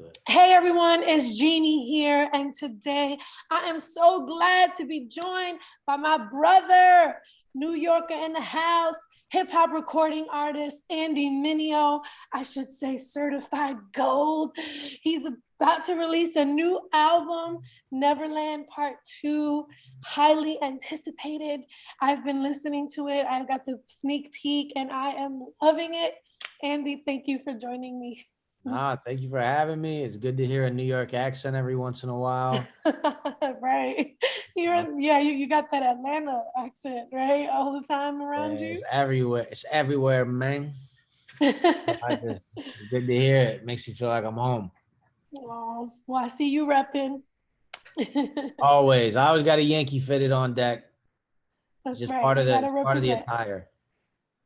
do it. Hey everyone, it's Jeannie here, and today I am so glad to be joined by my brother, New Yorker in the house, hip-hop recording artist, Andy Mineo. I should say certified gold. He's about to release a new album, Neverland Part 2, highly anticipated. I've been listening to it. I've got the sneak peek, and I am loving it. Andy, thank you for joining me. Thank you for having me. It's good to hear a New York accent every once in a while. Right. You got that Atlanta accent, right? All the time around you. It's everywhere. It's everywhere, man. It's good to hear it. Makes you feel like I'm home. Oh, well, I see you repping. Always. I always got a Yankee fitted on deck. That's Just right. part of Part of the attire.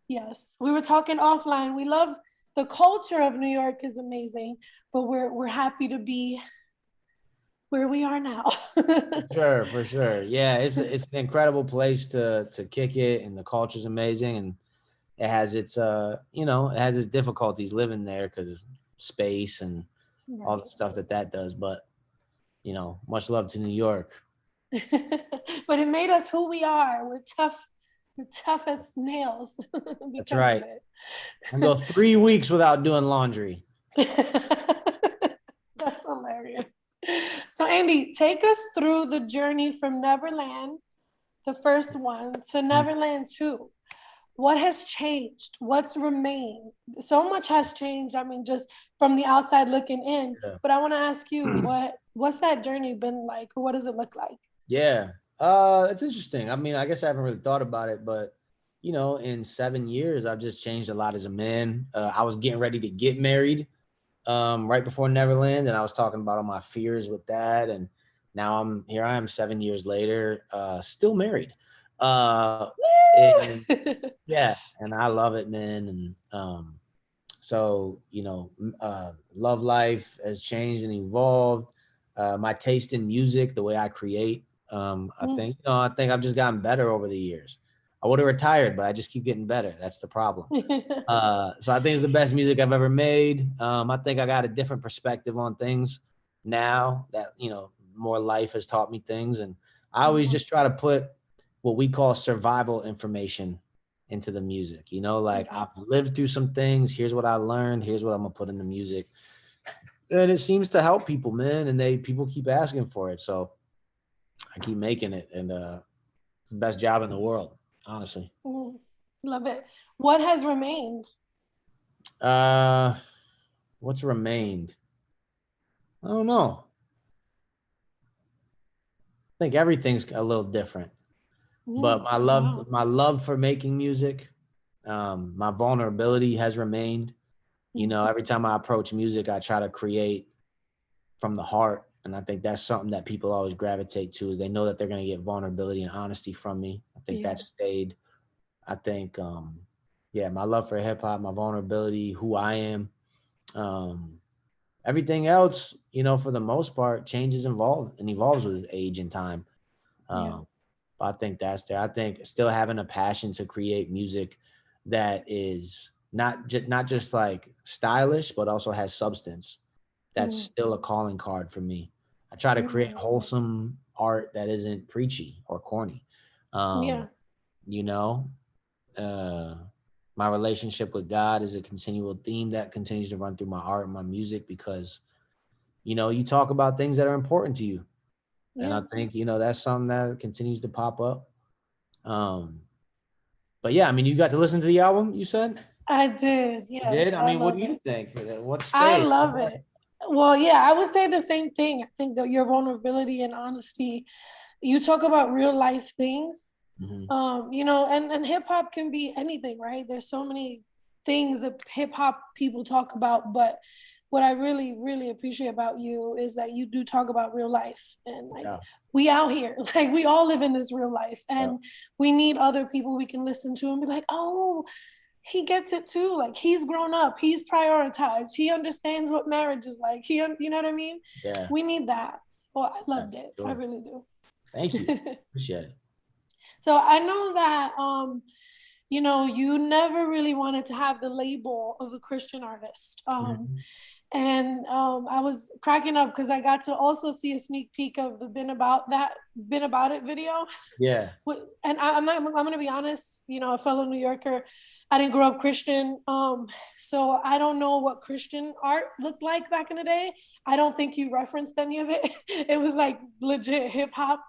Yes. We were talking offline. We love the culture of New York is amazing, but we're happy to be where we are now. For sure. Yeah, it's an incredible place to kick it, and the culture's amazing, and it has its it has its difficulties living there because space and all the stuff that does. But much love to New York. But it made us who we are. We're tough as nails. That's right. I go 3 weeks without doing laundry. That's hilarious. So Andy, take us through the journey from Neverland, the first one, to Neverland 2. What has changed? What's remained? So much has changed. I mean, just from the outside looking in. Yeah. But I want to ask you, what's that journey been like? Or what does it look like? Yeah, it's interesting. I mean, I guess I haven't really thought about it, but in 7 years, I've just changed a lot as a man. I was getting ready to get married right before Neverland, and I was talking about all my fears with that, and now I am 7 years later, still married. And yeah, and I love it, man. And so love life has changed and evolved. My taste in music, the way I create, I think I've just gotten better over the years. I would have retired, but I just keep getting better. That's the problem. So I think it's the best music I've ever made. I think I got a different perspective on things now that, more life has taught me things. And I always just try to put what we call survival information into the music, I've lived through some things. Here's what I learned. Here's what I'm going to put in the music. And it seems to help people, man. And people keep asking for it. So I keep making it. And it's the best job in the world, honestly. Love it. What has remained? What's remained? I don't know. I think everything's a little different. But my love for making music, my vulnerability has remained. Every time I approach music, I try to create from the heart. And I think that's something that people always gravitate to, is they know that they're going to get vulnerability and honesty from me. I think that's stayed. I think, my love for hip hop, my vulnerability, who I am, everything else, for the most part, changes and evolves with age and time. I think that's there. I think still having a passion to create music that is not just like stylish, but also has substance. That's still a calling card for me. I try to create wholesome art that isn't preachy or corny. My relationship with God is a continual theme that continues to run through my art and my music, because, you talk about things that are important to you. And I think, that's something that continues to pop up. But yeah, I mean, you got to listen to the album, you said? I did, yes. You did? I mean, what do you think? What stage? I love it. Well, yeah, I would say the same thing. I think that your vulnerability and honesty, you talk about real life things, and hip hop can be anything, right? There's so many things that hip hop people talk about, but what I really, really appreciate about you is that you do talk about real life, and we out here, like we all live in this real life, and we need other people we can listen to and be like, oh, he gets it too. Like, he's grown up, he's prioritized, he understands what marriage is like. You know what I mean? Yeah. We need that. Well, I loved it. Sure. I really do. Thank you. Appreciate it. So I know that, you never really wanted to have the label of a Christian artist. And I was cracking up because I got to also see a sneak peek of the Been About It video. Yeah. And I'm gonna be honest, you know, a fellow New Yorker, I didn't grow up Christian, so I don't know what Christian art looked like back in the day. I don't think you referenced any of it. It was like legit hip hop,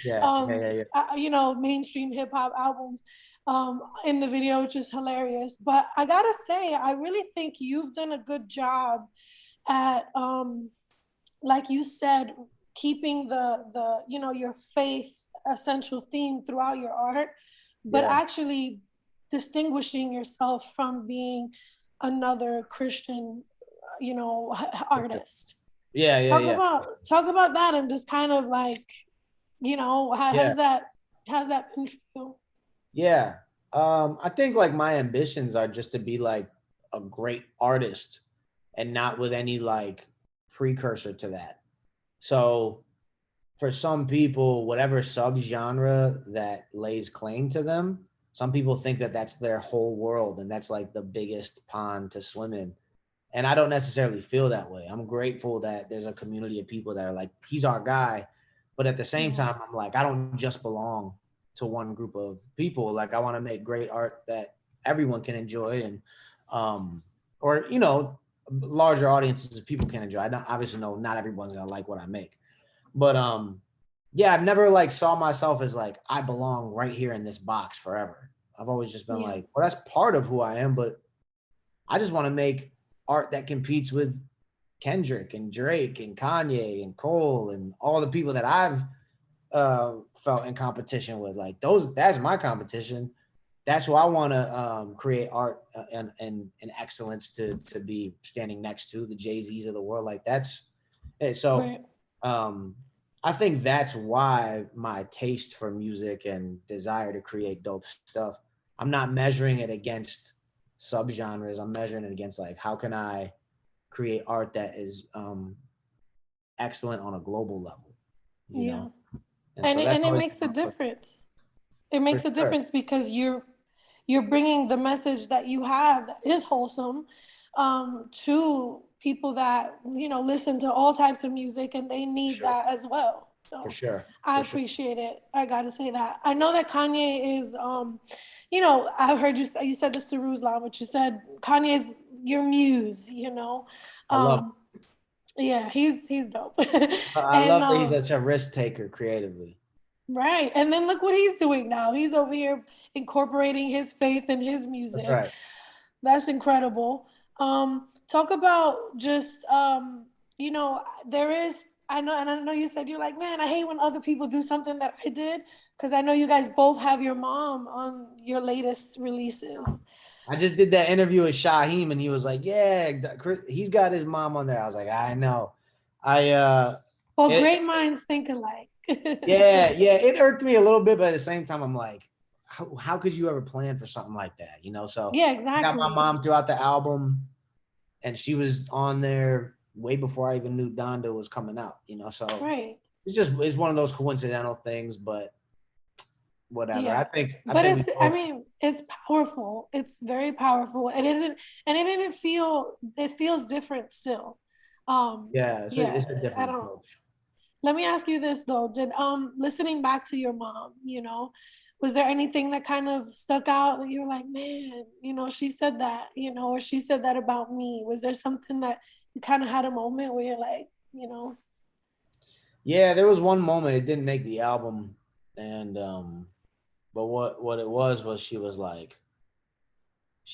Yeah. you know, mainstream hip hop albums in the video, which is hilarious. But I gotta say, I really think you've done a good job at, like you said, keeping the you know, your faith essential theme throughout your art, but Yeah. actually distinguishing yourself from being another Christian, you know, artist. Yeah. Yeah. Yeah. Talk about that, and just kind of like, you know, Yeah. how's that been for you? Yeah. I think like my ambitions are just to be like a great artist and not with any like precursor to that. So for some people, whatever subgenre that lays claim to them, some people think that that's their whole world and that's like the biggest pond to swim in. And I don't necessarily feel that way. I'm grateful that there's a community of people that are like, he's our guy. But at the same Yeah. time, I'm like, I don't just belong to one group of people. Like I want to make great art that everyone can enjoy and or you know, larger audiences of people can enjoy. I don't obviously know not everyone's gonna like what I make. But yeah, I've never like saw myself as like I belong right here in this box forever. I've always just been Yeah. like, well, that's part of who I am, but I just want to make art that competes with Kendrick and Drake and Kanye and Cole and all the people that I've felt in competition with. Like that's my competition. That's who I want to create art and excellence to be standing next to the Jay-Z's of the world. Like that's so. Right. Um, I think that's why my taste for music and desire to create dope stuff. I'm not measuring it against subgenres. I'm measuring it against like how can I create art that is excellent on a global level, you Yeah. know? And so that's And it always makes a my push, difference. It for makes a sure. difference because you're bringing the message that you have that is wholesome, to people that, you know, listen to all types of music, and they For need sure. that as well. For So sure. I For sure. appreciate it. I got to say that. I know that Kanye is, you know, I've heard you said this to Ruslan, but you said Kanye is your muse, you know. I love um yeah, he's dope. I And love that he's such a risk taker creatively. right. And then look what he's doing now. He's over here incorporating his faith in his That's music. right. That's incredible. Talk about just, you know, there is, I know, and I know you said you're like, man, I hate when other people do something that I did, because I know you guys both have your mom on your latest releases. I just did that interview with Shaheem and he was like, yeah, he's got his mom on there. I was like, I know. I Well, it great minds think alike. yeah, it irked me a little bit, but at the same time, I'm like, how could you ever plan for something like that? You know, so Yeah, I got my exactly. mom throughout the album and she was on there way before I even knew Donda was coming out, you know. So Right. it's one of those coincidental things, but whatever. Yeah. I But think we I both mean, it's powerful. It's very powerful. It isn't, and it didn't feel, it feels different still. yeah, Yeah, it's a I different don't, approach. let me ask you this though. Did, listening back to your mom, you know, was there anything that kind of stuck out that you were like, man, you know, she said that, you know, or she said that about me? Was there something that you kind of had a moment where you're like, you know? Yeah, there was one moment it didn't make the album, and but what it was she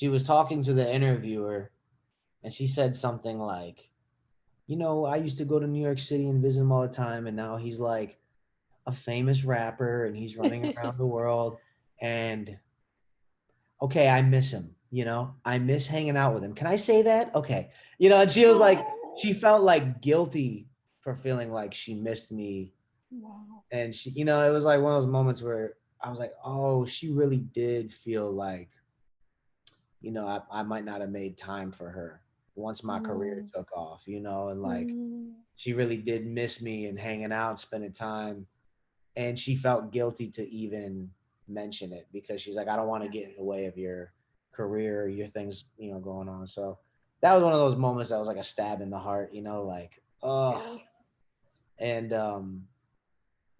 was talking to the interviewer, and she said something like, you know, I used to go to New York City and visit him all the time, and now he's like a famous rapper and he's running around the world, and okay, I miss him. You know, I miss hanging out with him. Can I say that? Okay, you know, and she was like, she Oh, felt like guilty for feeling like she missed me. wow. And she, you know, it was like one of those moments where I was like, oh, she really did feel like, you know, I might not have made time for her once my career Mm, took off, you know, and like mm, she really did miss me and hanging out, spending time. And she felt guilty to even mention it because she's like, I don't want to get in the way of your career, your things, you know, going on. So that was one of those moments that was like a stab in the heart, you know, like, oh. Yeah. And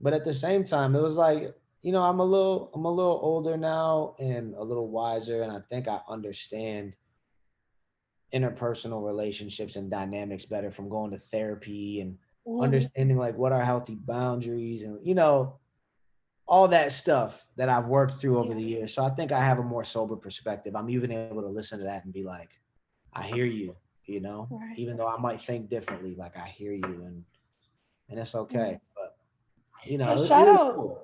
but at the same time, it was like, you know, I'm a little older now and a little wiser, and I think I understand interpersonal relationships and dynamics better from going to therapy and Mm, understanding like what are healthy boundaries and, you know, all that stuff that I've worked through over yeah. the years. So I think I have a more sober perspective. I'm even able to listen to that and be like, I hear you, you know, Right. even though I might think differently, like I hear you, and it's okay. Mm. But you Yeah, know, it was cool.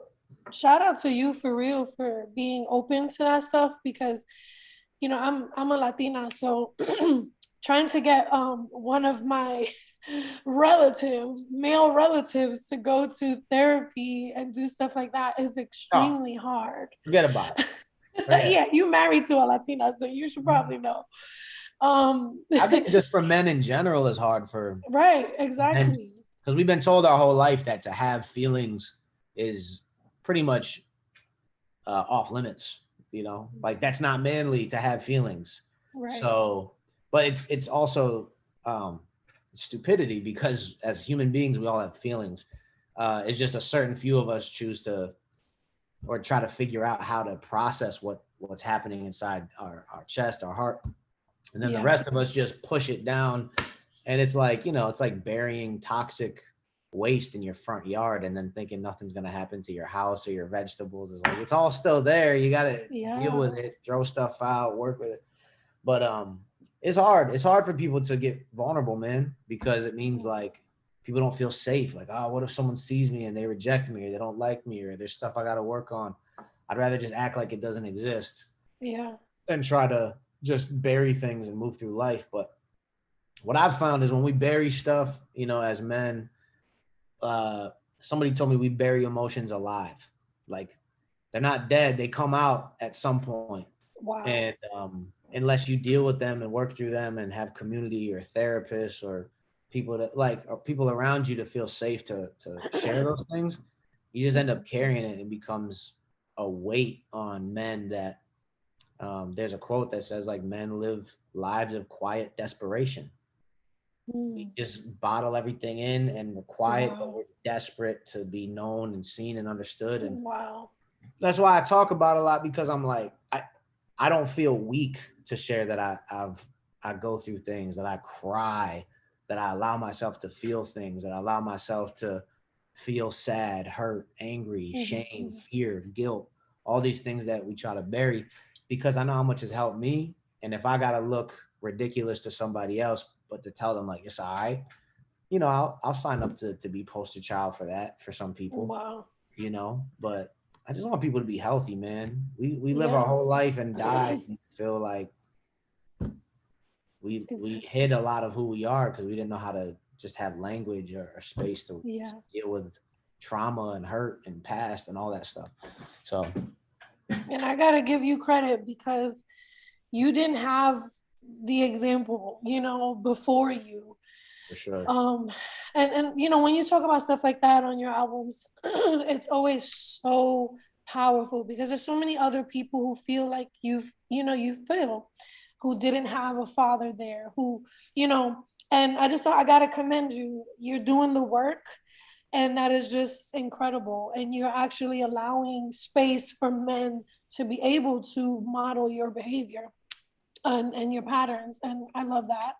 shout out to you for real for being open to that stuff because you know I'm a Latina, so trying to get one of my male relatives to go to therapy and do stuff like that is Oh, extremely hard. forget about it. Forget it. Yeah, you married to a Latina, so you should probably know. I think just for men in general is hard for Right, men exactly. because we've been told our whole life that to have feelings is pretty much off limits. You know, like that's not manly to have feelings. Right. So, but it's also um, stupidity because as human beings we all have feelings. It's just a certain few of us choose to or try to figure out how to process what's happening inside our chest, our heart, and then the Yeah. rest of us just push it down. And it's like, you know, it's like burying toxic waste in your front yard and then thinking nothing's going to happen to your house or your vegetables. It's like it's all still there. You got to deal Yeah. with it, throw stuff out, work with it. But it's hard. It's hard for people to get vulnerable, man, because it means like people don't feel safe. Like, oh, what if someone sees me and they reject me or they don't like me or there's stuff I got to work on? I'd rather just act like it doesn't exist Yeah. than try to just bury things and move through life. But what I've found is when we bury stuff, you know, as men, uh, somebody told me we bury emotions alive. Like they're not dead; they come out at some point. Wow. And unless you deal with them and work through them and have community or therapists or people that like or people around you to feel safe to share those things, you just end up carrying it and it becomes a weight on men that there's a quote that says like men live lives of quiet desperation. We Mm. just bottle everything in and we're quiet, but Wow. we're desperate to be known and seen and understood. And Wow. that's why I talk about it a lot because I'm like, I don't feel weak to share that I go through things, that I cry, that I allow myself to feel things, that I allow myself to feel sad, hurt, angry, Mhm, shame, mhm. fear, guilt, all these things that we try to bury because I know how much has helped me. And if I gotta look ridiculous to somebody else, but to tell them like it's all right, you know, I'll sign up to be poster child for that for some people, Wow. you know. But I just want people to be healthy, man. We live our Yeah. whole life and die and feel like we Exactly. hid a lot of who we are because we didn't know how to just have language or space to Yeah. deal with trauma and hurt and past and all that stuff. So And I gotta give you credit because you didn't have the example, you know, before you. for sure. Um, and you know, when you talk about stuff like that on your albums, it's always so powerful because there's so many other people who feel like you feel, who didn't have a father there, who, you know, and I just thought I gotta commend you. You're doing the work and that is just incredible. And you're actually allowing space for men to be able to model your behavior and your patterns. And I love that.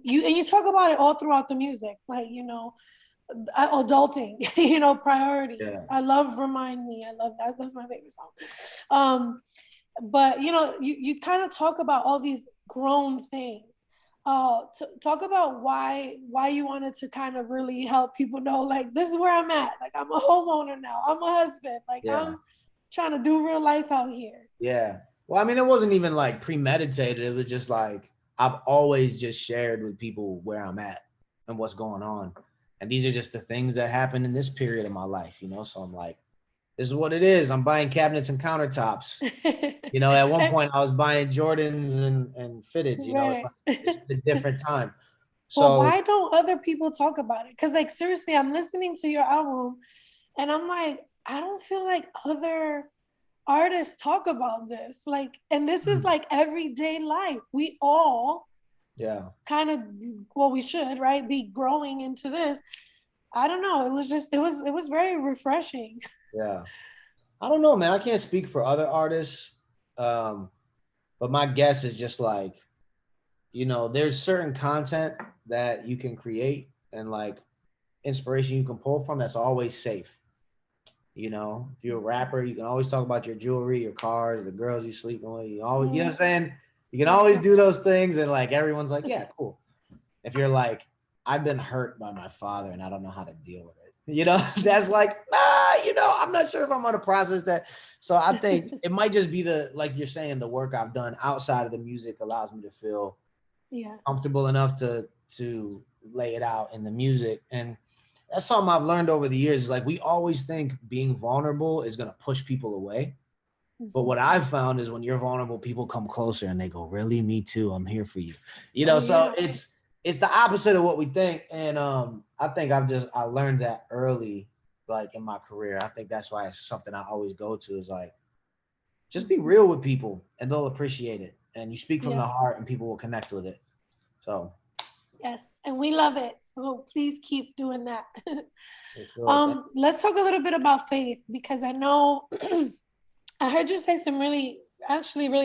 You talk about it all throughout the music, like, you know, adulting, you know, priorities. Yeah. I love Remind Me. I love that. That's my favorite song. Um, but you know, you kind of talk about all these grown things. Talk about why you wanted to kind of really help people know, like, this is where I'm at. Like, I'm a homeowner now. I'm a husband. Like, Yeah. I'm trying to do real life out here. Yeah. Well, I mean, it wasn't even like premeditated. It was just like I've always just shared with people where I'm at and what's going on. And these are just the things that happened in this period of my life, you know? So I'm like, this is what it is. I'm buying cabinets and countertops. You know, at one point I was buying Jordans and fitteds, you know, it's Right. like it's just a different time. Well, So why don't other people talk about it? Because, like, seriously, I'm listening to your album and I'm like, I don't feel like other artists talk about this. Like, and this is like everyday life. We all kind of, well, we should, right, be growing into this. I don't know. It was just, it was very refreshing. Yeah. I don't know, man. I can't speak for other artists. But my guess is just like, there's certain content that you can create and like inspiration you can pull from that's always safe. If you're a rapper, you can always talk about your jewelry, your cars, the girls you sleeping with. You always, you know what I'm saying? You can always do those things, and like everyone's like, yeah, cool. If you're like, I've been hurt by my father and I don't know how to deal with it, that's like, I'm not sure if I'm going to process that. So I think it might just be like you're saying, the work I've done outside of the music allows me to feel comfortable enough to lay it out in the music. And that's something I've learned over the years, is like, we always think being vulnerable is going to push people away. But what I've found is when you're vulnerable, people come closer and they go, really? Me too. I'm here for you. So it's the opposite of what we think. And I think I learned that early, like in my career. I think that's why it's something I always go to, is like, just be real with people and they'll appreciate it. And you speak from the heart and people will connect with it. So. Yes, and we love it. So please keep doing that. Let's talk a little bit about faith, because I know I heard you say some really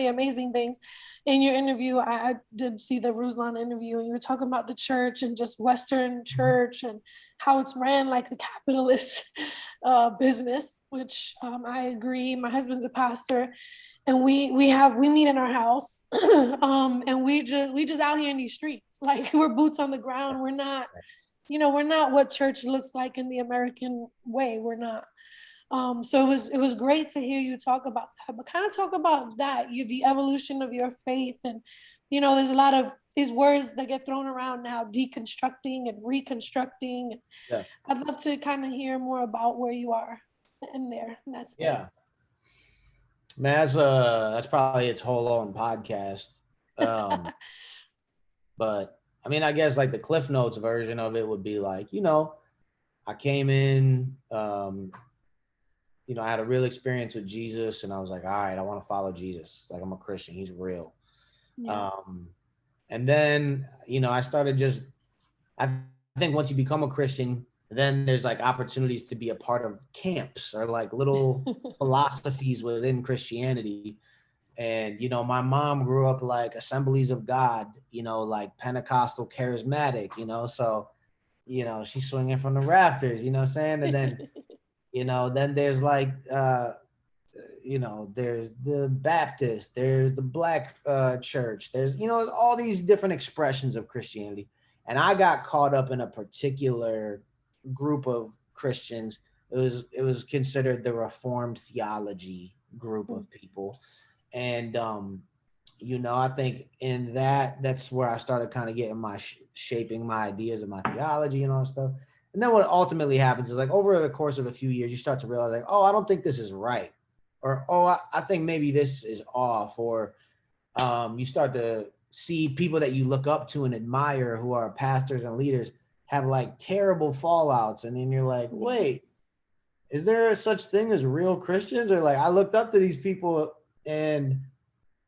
amazing things in your interview. I did see the Ruslan interview, and you were talking about the church and just Western church and how it's ran like a capitalist business, which I agree. My husband's a pastor, and we meet in our house, and we just out here in these streets, like we're boots on the ground. We're not, we're not what church looks like in the American way. We're not. So it was great to hear you talk about that, but kind of talk about that, the evolution of your faith. And there's a lot of these words that get thrown around now, deconstructing and reconstructing. Yeah. I'd love to kind of hear more about where you are in there. That's yeah. Man, that's probably its whole own podcast. But I mean, I guess like the Cliff Notes version of it would be like, I came in, I had a real experience with Jesus, and I was like, all right, I want to follow Jesus. It's like, I'm a Christian. He's real. Yeah. And then, I started I think once you become a Christian, then there's like opportunities to be a part of camps or like little philosophies within Christianity. And, my mom grew up like Assemblies of God, like Pentecostal charismatic, so, she's swinging from the rafters, you know what I'm saying? And then, then there's like, there's the Baptist, there's the Black church, there's, all these different expressions of Christianity. And I got caught up in a particular group of Christians. It was considered the Reformed theology group of people. And, I think in that's where I started kind of getting shaping my ideas and my theology and all that stuff. And then what ultimately happens is like over the course of a few years, you start to realize like, oh, I don't think this is right. Or, oh, I think maybe this is off. Or you start to see people that you look up to and admire who are pastors and leaders have like terrible fallouts. And then you're like, wait, is there such thing as real Christians? Or like, I looked up to these people and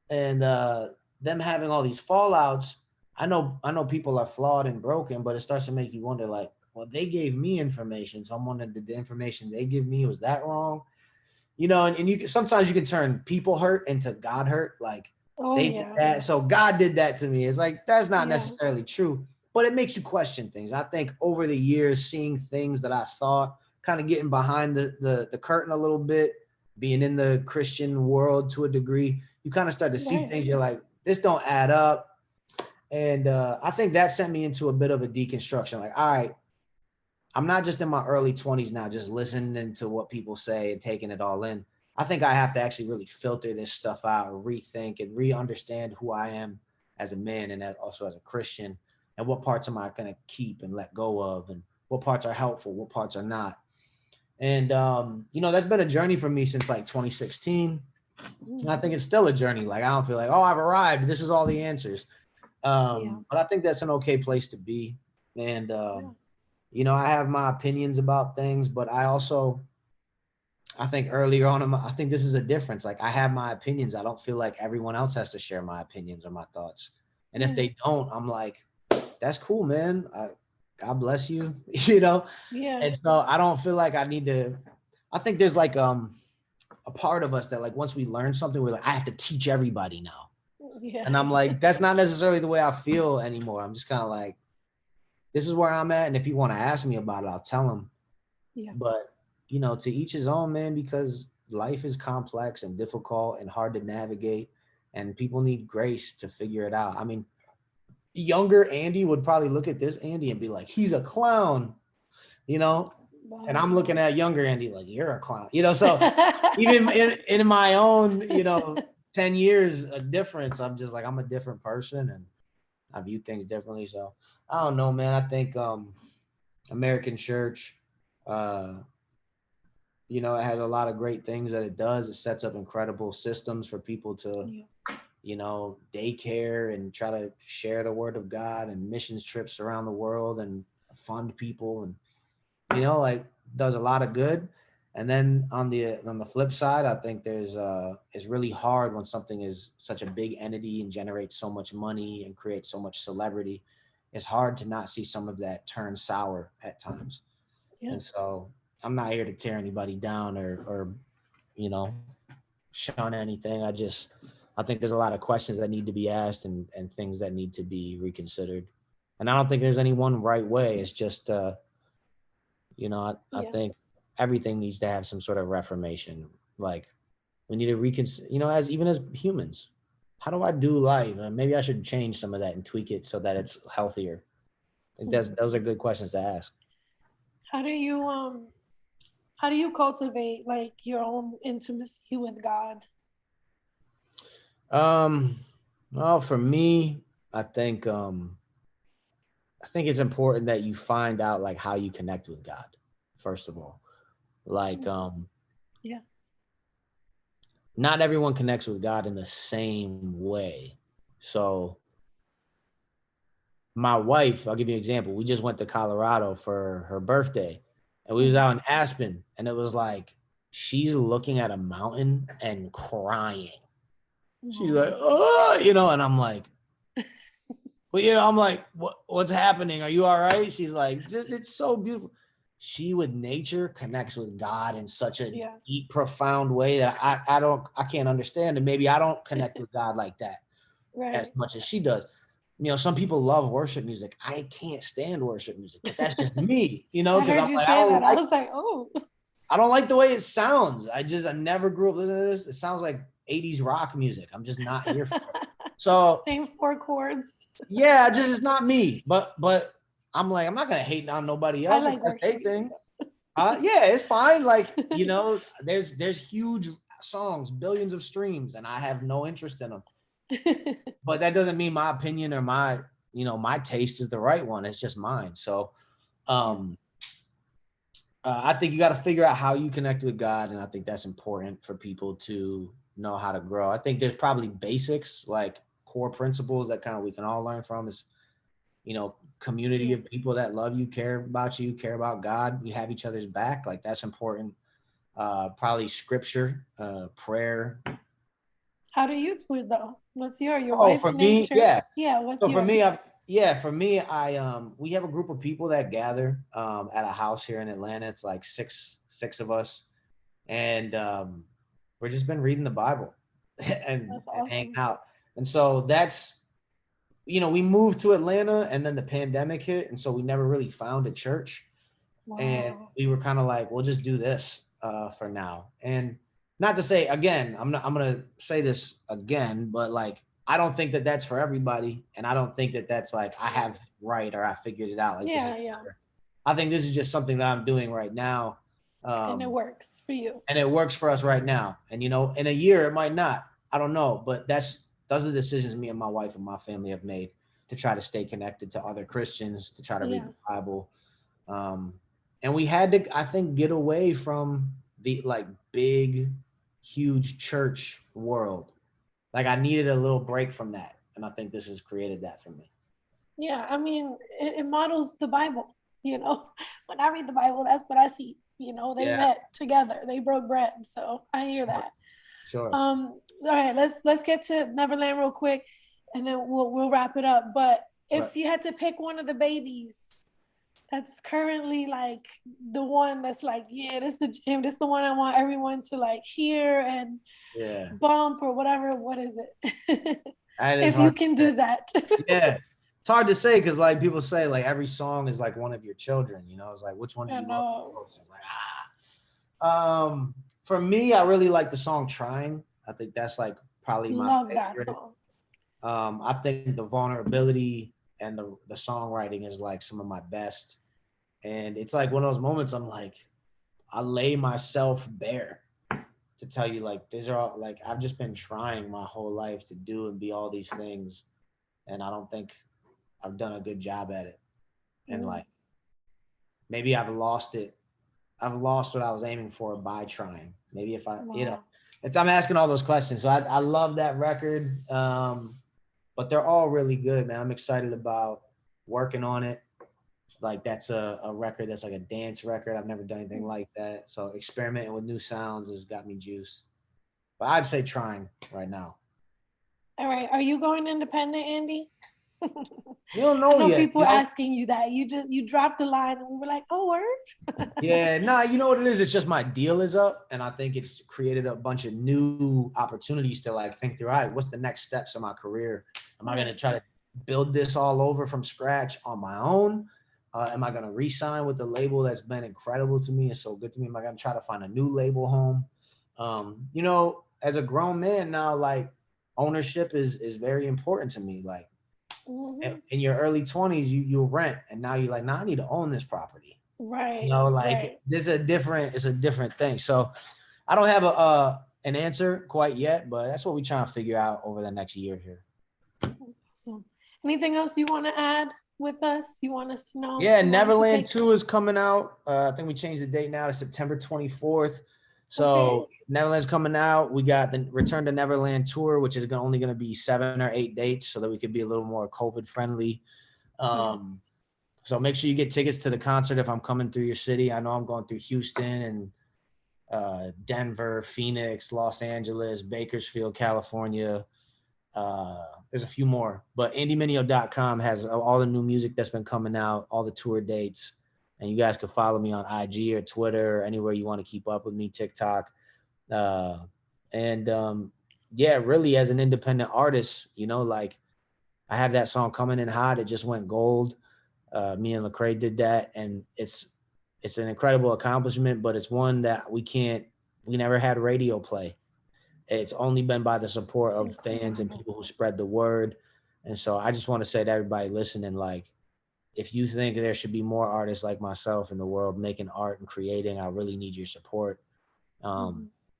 them having all these fallouts. I know people are flawed and broken, but it starts to make you wonder like, well, they gave me information. So I'm wondering, did the information they give me, was that wrong? And you sometimes you can turn people hurt into God hurt. Like they did that. So God did that to me. It's like, that's not necessarily true, but it makes you question things. I think over the years, seeing things that I thought, kind of getting behind the curtain a little bit, being in the Christian world to a degree, you kind of start to see things. You're like, this don't add up. And I think that sent me into a bit of a deconstruction. Like, all right, I'm not just in my early 20s now, just listening to what people say and taking it all in. I think I have to actually really filter this stuff out, rethink and re-understand who I am as a man and also as a Christian, and what parts am I going to keep and let go of, and what parts are helpful, what parts are not. And, that's been a journey for me since like 2016. And I think it's still a journey. Like, I don't feel like, oh, I've arrived. This is all the answers. But I think that's an okay place to be. And, I have my opinions about things, but I think earlier on, I think this is a difference. Like, I have my opinions. I don't feel like everyone else has to share my opinions or my thoughts. And if they don't, I'm like, that's cool, man. God bless you, you know? Yeah. And so I don't feel like I need to, I think there's like a part of us that like, once we learn something, we're like, I have to teach everybody now. Yeah. And I'm like, that's not necessarily the way I feel anymore. I'm just kind of like, this is where I'm at. And if people want to ask me about it, I'll tell them. Yeah. But, you know, to each his own, man, because life is complex and difficult and hard to navigate. And people need grace to figure it out. I mean, younger Andy would probably look at this Andy and be like, he's a clown, you know? Wow. And I'm looking at younger Andy like, you're a clown, you know? So even in my own, you know, 10 years of difference, I'm just like, I'm a different person and I view things differently. So I don't know, man. I think American church, you know, it has a lot of great things that it does. It sets up incredible systems for people to, you know, daycare and try to share the word of God and missions trips around the world and fund people and, you know, like does a lot of good. And then on the flip side, I think it's really hard when something is such a big entity and generates so much money and creates so much celebrity. It's hard to not see some of that turn sour at times. Yeah. And so I'm not here to tear anybody down or you know, shun anything. I think there's a lot of questions that need to be asked and things that need to be reconsidered. And I don't think there's any one right way. It's just you know, I think everything needs to have some sort of reformation. Like we need to reconsider, you know, as even as humans, how do I do life? Maybe I should change some of that and tweak it so that it's healthier. Those are good questions to ask. How do you cultivate like your own intimacy with God? Well, for me, I think it's important that you find out like how you connect with God, first of all. Like Yeah. not everyone connects with God in the same way. So my wife, I'll give you an example. We just went to Colorado for her birthday and we was out in Aspen and it was like she's looking at a mountain and crying. She's like, oh, you know, and I'm like, well, you know, I'm like, what's happening? Are you all right? She's like, just it's so beautiful. She with nature connects with God in such a deep, profound way that I can't understand. And maybe I don't connect with God like that as much as she does. You know, some people love worship music. I can't stand worship music, but that's just me, you know, because I'm like, I was like, oh. I don't like the way it sounds. I never grew up listening to this. It sounds like 80s rock music. I'm just not here for it. So same 4 chords. Yeah, just it's not me. But I'm like, I'm not gonna hate on nobody else. I like That's their thing. Yeah, it's fine. Like, you know, there's huge songs, billions of streams, and I have no interest in them. But that doesn't mean my opinion or my, you know, my taste is the right one. It's just mine. So I think you got to figure out how you connect with God, and I think that's important for people to know how to grow. I think there's probably basics like core principles that kind of we can all learn from is, you know, community of people that love you, care about God. We have each other's back. Like that's important. Probably scripture, prayer. How do you do it though? What's your wife's for nature? Me, yeah. What's so yours? For me, we have a group of people that gather at a house here in Atlanta. It's like six of us, and we've just been reading the Bible and hanging out. And so that's, you know, we moved to Atlanta and then the pandemic hit, and so we never really found a church. Wow. And we were kind of like, we'll just do this for now. And not to say again, I'm gonna say this again, but like I don't think that that's for everybody, and I don't think that that's like I have right or I figured it out. Like I think this is just something that I'm doing right now, and it works for you. And it works for us right now. And you know, in a year it might not. I don't know, but those are the decisions me and my wife and my family have made to try to stay connected to other Christians, to try to read the Bible. And we had to, I think, get away from the like big, huge church world. Like I needed a little break from that. And I think this has created that for me. Yeah, I mean, it models the Bible, you know. When I read the Bible, that's what I see. You know, they met together, they broke bread. So I hear that. Sure. All right, let's get to Neverland real quick. and then we'll wrap it up. But if you had to pick one of the babies that's currently like the one that's like, yeah, this is the jam, this is the one I want everyone to like hear and bump or whatever, what is it? If you can do that. Yeah. It's hard to say because like people say like every song is like one of your children, you know. It's like which one do you love most? It's like for me, I really like the song Trying. I think that's like probably my favorite. That song. I think the vulnerability and the songwriting is like some of my best. And it's like one of those moments I'm like, I lay myself bare to tell you like these are all like I've just been trying my whole life to do and be all these things. And I don't think I've done a good job at it. And like maybe I've lost it. I've lost what I was aiming for by trying. Maybe if I, you know, I'm asking all those questions. So I love that record. But they're all really good, man. I'm excited about working on it. Like that's a record that's like a dance record. I've never done anything like that. So experimenting with new sounds has got me juiced. But I'd say Trying right now. All right. Are you going independent, Andy? You don't know yet. People asking you that. You dropped the line and we were like, oh, word? Yeah, nah, you know what it is? It's just my deal is up. And I think it's created a bunch of new opportunities to like think through, all right, what's the next steps in my career? Am I going to try to build this all over from scratch on my own? Am I going to re-sign with the label that's been incredible to me and so good to me? Am I going to try to find a new label home? You know, as a grown man now, like ownership is very important to me. Like in your early 20s, you'll rent, and now you're like, nah, I need to own this property. Right. You know, like it's a different thing. So I don't have an answer quite yet, but that's what we're trying to figure out over the next year here. That's awesome. Anything else you want to add with us? You want us to know? Yeah, Neverland II is coming out. I think we changed the date now to September 24th. So Neverland's coming out. We got the Return to Neverland tour, which is only going to be 7 or 8 dates so that we could be a little more COVID friendly. So make sure you get tickets to the concert if I'm coming through your city. I know I'm going through Houston and Denver, Phoenix, Los Angeles, Bakersfield, California. There's a few more, but andymineo.com has all the new music that's been coming out, all the tour dates. And you guys can follow me on IG or Twitter or anywhere you want to keep up with me, TikTok. Yeah, really as an independent artist, you know, like I have that song Coming In Hot. It just went gold. Me and Lecrae did that. And it's an incredible accomplishment, but it's one that we never had radio play. It's only been by the support of fans and people who spread the word. And so I just want to say to everybody listening, like, if you think there should be more artists like myself in the world making art and creating, I really need your support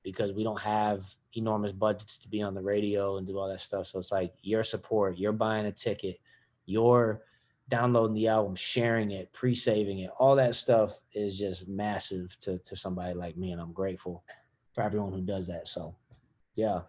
because we don't have enormous budgets to be on the radio and do all that stuff. So it's like your support, you're buying a ticket, you're downloading the album, sharing it, pre-saving it, all that stuff is just massive to somebody like me. And I'm grateful for everyone who does that. So, yeah.